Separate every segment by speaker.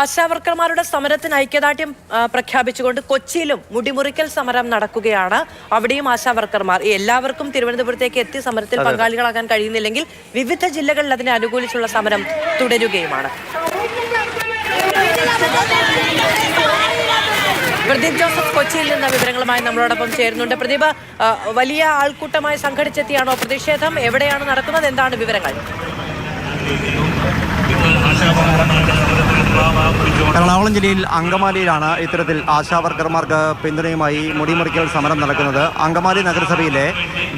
Speaker 1: ആശാവർക്കർമാരുടെ സമരത്തിന് ഐക്യദാർഢ്യം പ്രഖ്യാപിച്ചുകൊണ്ട് കൊച്ചിയിലും മുടിമുറിക്കൽ സമരം നടക്കുകയാണ്. അവിടെയും ആശാവർക്കർമാർ എല്ലാവർക്കും തിരുവനന്തപുരത്തേക്ക് എത്തി സമരത്തിൽ പങ്കാളികളാകാൻ കഴിയുന്നില്ലെങ്കിൽ വിവിധ ജില്ലകളിൽ അതിനെ അനുകൂലിച്ചുള്ള സമരം തുടരുകയുമാണ്. പ്രദീപ് ജോസഫ് കൊച്ചിയിൽ നിന്ന് വിവരങ്ങളുമായി നമ്മളോടൊപ്പം ചേരുന്നുണ്ട്. പ്രദീപ്, വലിയ ആൾക്കൂട്ടമായി സംഘടിച്ചെത്തിയാണോ പ്രതിഷേധം? എവിടെയാണ് നടക്കുന്നത്? എന്താണ് വിവരങ്ങൾ?
Speaker 2: എറണാകുളം ജില്ലയിൽ അങ്കമാലിയിലാണ് ഇത്തരത്തിൽ ആശാവർക്കർമാർക്ക് പിന്തുണയുമായി മുടിമുറിക്കൽ സമരം നടക്കുന്നത്. അങ്കമാലി നഗരസഭയിലെ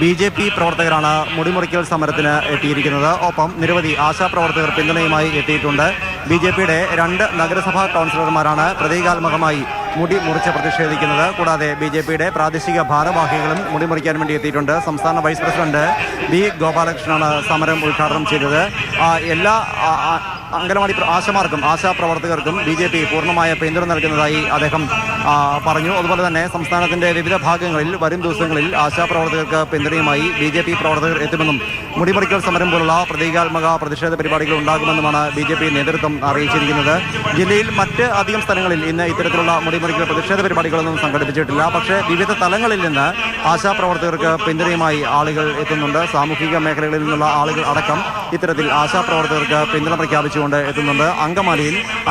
Speaker 2: BJP പ്രവർത്തകരാണ് മുടിമുറിക്കൽ സമരത്തിന് എത്തിയിരിക്കുന്നത്. ഒപ്പം നിരവധി ആശാപ്രവർത്തകർ പിന്തുണയുമായി എത്തിയിട്ടുണ്ട്. BJPയുടെ 2 നഗരസഭാ കൗൺസിലർമാരാണ് പ്രതീകാത്മകമായി മുടി മുറിച്ച് പ്രതിഷേധിക്കുന്നത്. കൂടാതെ BJPയുടെ പ്രാദേശിക ഭാരവാഹികളും മുടിമുറിക്കാൻ വേണ്ടി എത്തിയിട്ടുണ്ട്. സംസ്ഥാന വൈസ് പ്രസിഡന്റ് B. ഗോപാലകൃഷ്ണനാണ് സമരം ഉദ്ഘാടനം ചെയ്തത്. എല്ലാ അംഗനവാടി ആശമാർക്കും ആശാപ്രവർത്തകർക്കും BJP പൂർണ്ണമായ പിന്തുണ നൽകുന്നതായി അദ്ദേഹം പറഞ്ഞു. അതുപോലെ തന്നെ സംസ്ഥാനത്തിന്റെ വിവിധ ഭാഗങ്ങളിൽ വരും ദിവസങ്ങളിൽ ആശാപ്രവർത്തകർക്ക് പിന്തുണയുമായി BJP പ്രവർത്തകർ എത്തുമെന്നും മുടിമുറിക്കൽ സമരം പോലുള്ള പ്രതീകാത്മക പ്രതിഷേധ പരിപാടികൾ ഉണ്ടാകുമെന്നുമാണ് BJP നേതൃത്വം അറിയിച്ചിരിക്കുന്നത്. ജില്ലയിൽ മറ്റ് അധികം സ്ഥലങ്ങളിൽ ഇന്ന് ഇത്തരത്തിലുള്ള മുടിമുറിക്കൽ പ്രതിഷേധ പരിപാടികളൊന്നും സംഘടിപ്പിച്ചിട്ടില്ല. പക്ഷേ വിവിധ തലങ്ങളിൽ നിന്ന് ആശാപ്രവർത്തകർക്ക് പിന്തുണയുമായി ആളുകൾ എത്തുന്നുണ്ട്. സാമൂഹിക മേഖലകളിൽ നിന്നുള്ള ആളുകൾ അടക്കം ഇത്തരത്തിൽ ആശാപ്രവർത്തകർക്ക് പിന്തുണ പ്രഖ്യാപിച്ചുകൊണ്ട് എത്തുന്നുണ്ട്.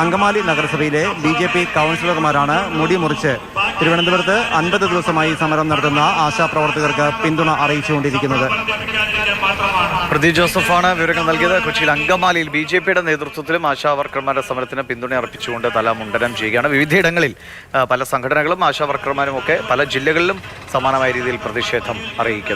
Speaker 2: അങ്കമാലി നഗരസഭയിലെ BJP കൗൺസിലർമാരാണ് മുടി മുറിച്ച് തിരുവനന്തപുരത്ത് 50 ദിവസമായി സമരം നടത്തുന്ന ആശാപ്രവർത്തകർക്ക് പിന്തുണ അറിയിച്ചുകൊണ്ടിരിക്കുന്നത്.
Speaker 3: പ്രദീപ് ജോസഫാണ് വിവരങ്ങൾ നൽകിയത്. കൊച്ചിയിൽ അങ്കമാലിയിൽ BJPയുടെ നേതൃത്വത്തിലും ആശാവർക്കർമാരുടെ സമരത്തിന് പിന്തുണ അർപ്പിച്ചുകൊണ്ട് തല മുണ്ടനം ചെയ്യുകയാണ്. വിവിധയിടങ്ങളിൽ പല സംഘടനകളും ആശാവർക്കർമാരും ഒക്കെ പല ജില്ലകളിലും സമാനമായ രീതിയിൽ പ്രതിഷേധം അറിയിക്കുന്നു.